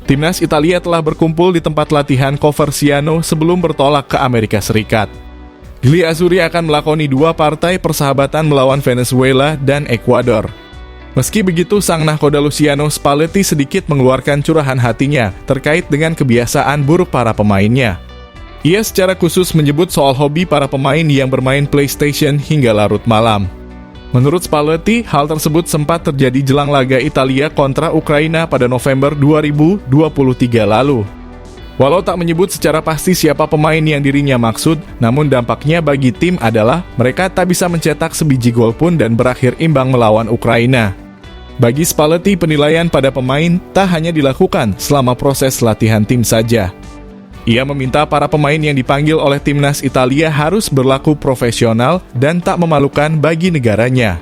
Timnas Italia telah berkumpul di tempat latihan Coverciano sebelum bertolak ke Amerika Serikat. Gli Azzurri akan melakoni 2 partai persahabatan melawan Venezuela dan Ekuador. Meski begitu, sang nahkoda Luciano Spalletti sedikit mengeluarkan curahan hatinya terkait dengan kebiasaan buruk para pemainnya. Ia secara khusus menyebut soal hobi para pemain yang bermain PlayStation hingga larut malam. Menurut Spalletti, hal tersebut sempat terjadi jelang laga Italia kontra Ukraina pada November 2023 lalu. Walau tak menyebut secara pasti siapa pemain yang dirinya maksud, namun dampaknya bagi tim adalah mereka tak bisa mencetak sebiji gol pun dan berakhir imbang melawan Ukraina. Bagi Spalletti, penilaian pada pemain tak hanya dilakukan selama proses latihan tim saja. Ia meminta para pemain yang dipanggil oleh timnas Italia harus berlaku profesional dan tak memalukan bagi negaranya.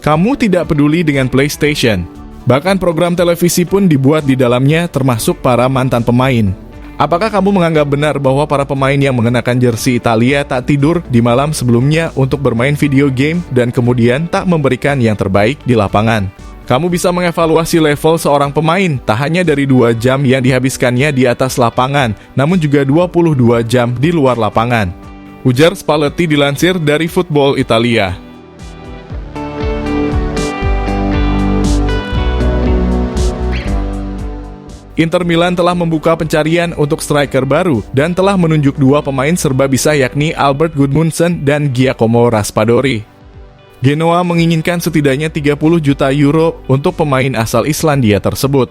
Kamu tidak peduli dengan PlayStation. Bahkan program televisi pun dibuat di dalamnya termasuk para mantan pemain. Apakah kamu menganggap benar bahwa para pemain yang mengenakan jersey Italia tak tidur di malam sebelumnya untuk bermain video game dan kemudian tak memberikan yang terbaik di lapangan? Kamu bisa mengevaluasi level seorang pemain tak hanya dari 2 jam yang dihabiskannya di atas lapangan, namun juga 22 jam di luar lapangan. Ujar Spalletti dilansir dari Football Italia. Inter Milan telah membuka pencarian untuk striker baru dan telah menunjuk 2 pemain serba bisa yakni Albert Gudmundsson dan Giacomo Raspadori. Genoa menginginkan setidaknya 30 juta euro untuk pemain asal Islandia tersebut.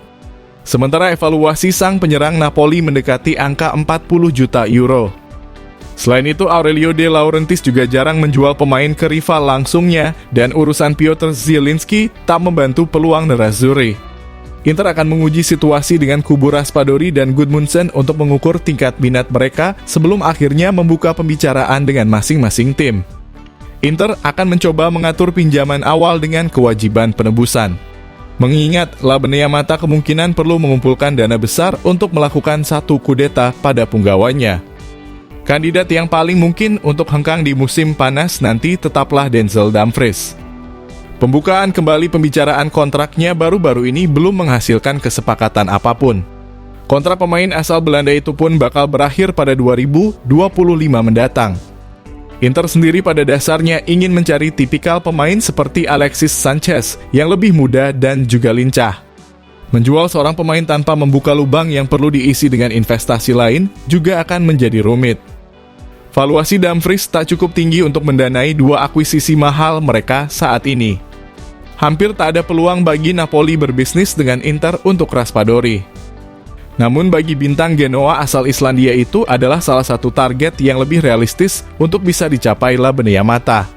Sementara evaluasi sang penyerang Napoli mendekati angka 40 juta euro. Selain itu, Aurelio De Laurentiis juga jarang menjual pemain ke rival langsungnya dan urusan Piotr Zielinski tak membantu peluang Nerazzurri. Inter akan menguji situasi dengan kubu Raspadori dan Gudmundsson untuk mengukur tingkat minat mereka sebelum akhirnya membuka pembicaraan dengan masing-masing tim. Inter akan mencoba mengatur pinjaman awal dengan kewajiban penebusan. Mengingat La Benea Mata kemungkinan perlu mengumpulkan dana besar untuk melakukan satu kudeta pada punggawanya. Kandidat yang paling mungkin untuk hengkang di musim panas nanti tetaplah Denzel Dumfries. Pembukaan kembali pembicaraan kontraknya baru-baru ini belum menghasilkan kesepakatan apapun. Kontrak pemain asal Belanda itu pun bakal berakhir pada 2025 mendatang. Inter sendiri pada dasarnya ingin mencari tipikal pemain seperti Alexis Sanchez yang lebih muda dan juga lincah. Menjual seorang pemain tanpa membuka lubang yang perlu diisi dengan investasi lain juga akan menjadi rumit. Valuasi Dumfries tak cukup tinggi untuk mendanai 2 akuisisi mahal mereka saat ini. Hampir tak ada peluang bagi Napoli berbisnis dengan Inter untuk Raspadori. Namun bagi bintang Genoa asal Islandia itu adalah salah satu target yang lebih realistis untuk bisa dicapai La Benea Mata.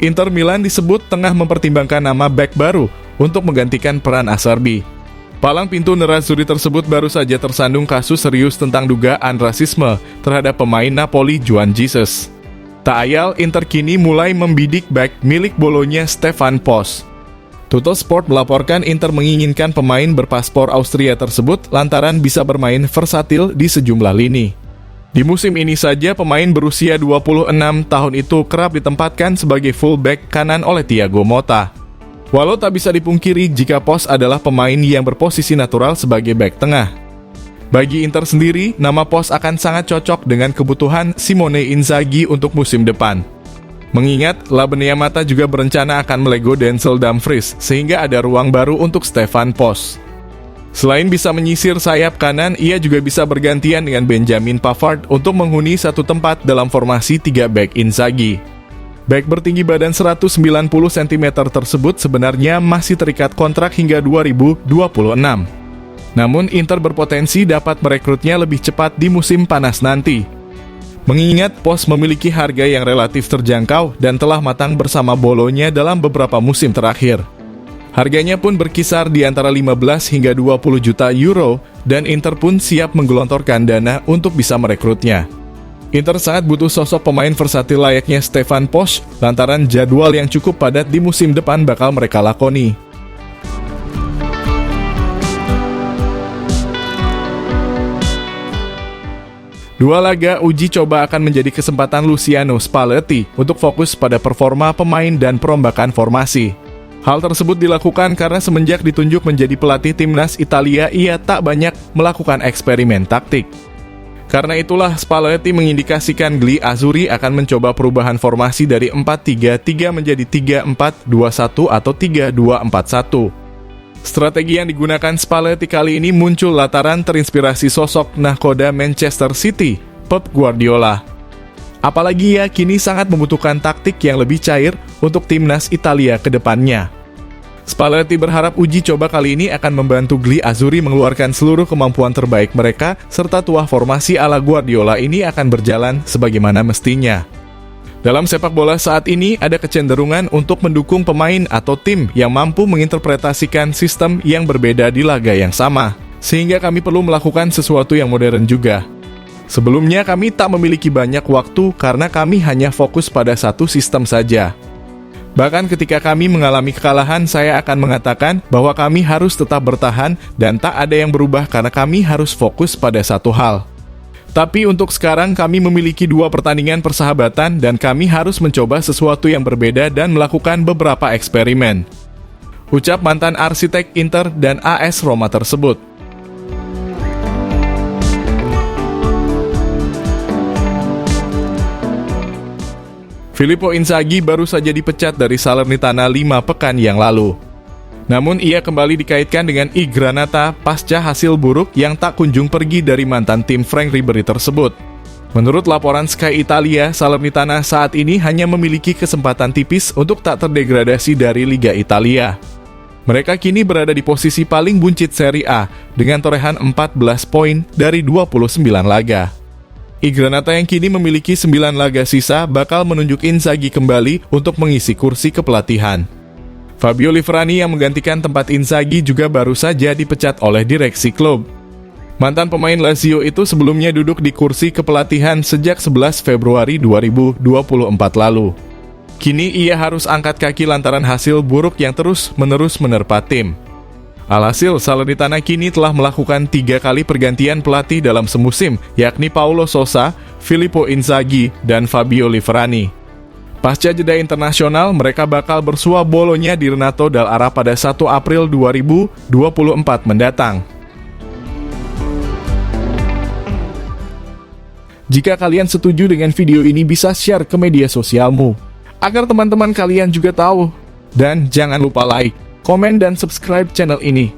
Inter Milan disebut tengah mempertimbangkan nama bek baru untuk menggantikan peran Acerbi. Palang pintu Nerazzurri tersebut baru saja tersandung kasus serius tentang dugaan rasisme terhadap pemain Napoli Juan Jesus. Tak ayal, Inter kini mulai membidik bek milik Bolonya Stefan Posch. Total Sport melaporkan Inter menginginkan pemain berpaspor Austria tersebut lantaran bisa bermain versatil di sejumlah lini. Di musim ini saja, pemain berusia 26 tahun itu kerap ditempatkan sebagai fullback kanan oleh Thiago Motta. Walau tak bisa dipungkiri jika Posch adalah pemain yang berposisi natural sebagai bek tengah. Bagi Inter sendiri, nama Posch akan sangat cocok dengan kebutuhan Simone Inzaghi untuk musim depan. Mengingat, La Benea Mata juga berencana akan melego Denzel Dumfries, sehingga ada ruang baru untuk Stefan Posch. Selain bisa menyisir sayap kanan, ia juga bisa bergantian dengan Benjamin Pavard untuk menghuni satu tempat dalam formasi 3 bek Inzaghi. Bek bertinggi badan 190 cm tersebut sebenarnya masih terikat kontrak hingga 2026. Namun Inter berpotensi dapat merekrutnya lebih cepat di musim panas nanti. Mengingat Posch memiliki harga yang relatif terjangkau dan telah matang bersama Bolonya dalam beberapa musim terakhir. Harganya pun berkisar di antara 15 hingga 20 juta euro dan Inter pun siap menggelontorkan dana untuk bisa merekrutnya. Inter sangat butuh sosok pemain versatil layaknya Stefan Posch lantaran jadwal yang cukup padat di musim depan bakal mereka lakoni. Dua laga uji coba akan menjadi kesempatan Luciano Spalletti untuk fokus pada performa pemain dan perombakan formasi. Hal tersebut dilakukan karena semenjak ditunjuk menjadi pelatih timnas Italia, ia tak banyak melakukan eksperimen taktik. Karena itulah Spalletti mengindikasikan Gli Azzurri akan mencoba perubahan formasi dari 4-3-3 menjadi 3-4-2-1 atau 3-2-4-1. Strategi yang digunakan Spalletti kali ini muncul lantaran terinspirasi sosok nahkoda Manchester City, Pep Guardiola. Apalagi ia kini sangat membutuhkan taktik yang lebih cair untuk timnas Italia ke depannya. Spalletti berharap uji coba kali ini akan membantu Gli Azzurri mengeluarkan seluruh kemampuan terbaik mereka, serta tuah formasi ala Guardiola ini akan berjalan sebagaimana mestinya. Dalam sepak bola saat ini, ada kecenderungan untuk mendukung pemain atau tim yang mampu menginterpretasikan sistem yang berbeda di laga yang sama, sehingga kami perlu melakukan sesuatu yang modern juga. Sebelumnya kami tak memiliki banyak waktu karena kami hanya fokus pada satu sistem saja. Bahkan ketika kami mengalami kekalahan, saya akan mengatakan bahwa kami harus tetap bertahan dan tak ada yang berubah karena kami harus fokus pada satu hal. Tapi untuk sekarang kami memiliki 2 pertandingan persahabatan dan kami harus mencoba sesuatu yang berbeda dan melakukan beberapa eksperimen. Ucap mantan arsitek Inter dan AS Roma tersebut. Filippo Inzaghi baru saja dipecat dari Salernitana 5 pekan yang lalu. Namun ia kembali dikaitkan dengan I Granata pasca hasil buruk yang tak kunjung pergi dari mantan tim Frank Ribery tersebut. Menurut laporan Sky Italia, Salernitana saat ini hanya memiliki kesempatan tipis untuk tak terdegradasi dari Liga Italia. Mereka kini berada di posisi paling buncit Serie A dengan torehan 14 poin dari 29 laga. I Granata yang kini memiliki 9 laga sisa bakal menunjuk Inzaghi kembali untuk mengisi kursi kepelatihan. Fabio Liverani yang menggantikan tempat Inzaghi juga baru saja dipecat oleh direksi klub. Mantan pemain Lazio itu sebelumnya duduk di kursi kepelatihan sejak 11 Februari 2024 lalu. Kini ia harus angkat kaki lantaran hasil buruk yang terus-menerus menerpa tim. Alhasil, Salernitana kini telah melakukan 3 kali pergantian pelatih dalam semusim, yakni Paulo Sousa, Filippo Inzaghi, dan Fabio Liverani. Pasca jeda internasional, mereka bakal bersua Bologna di Renato Dall'Ara pada 1 April 2024 mendatang. Jika kalian setuju dengan video ini, bisa share ke media sosialmu, agar teman-teman kalian juga tahu. Dan jangan lupa like, komen, dan subscribe channel ini.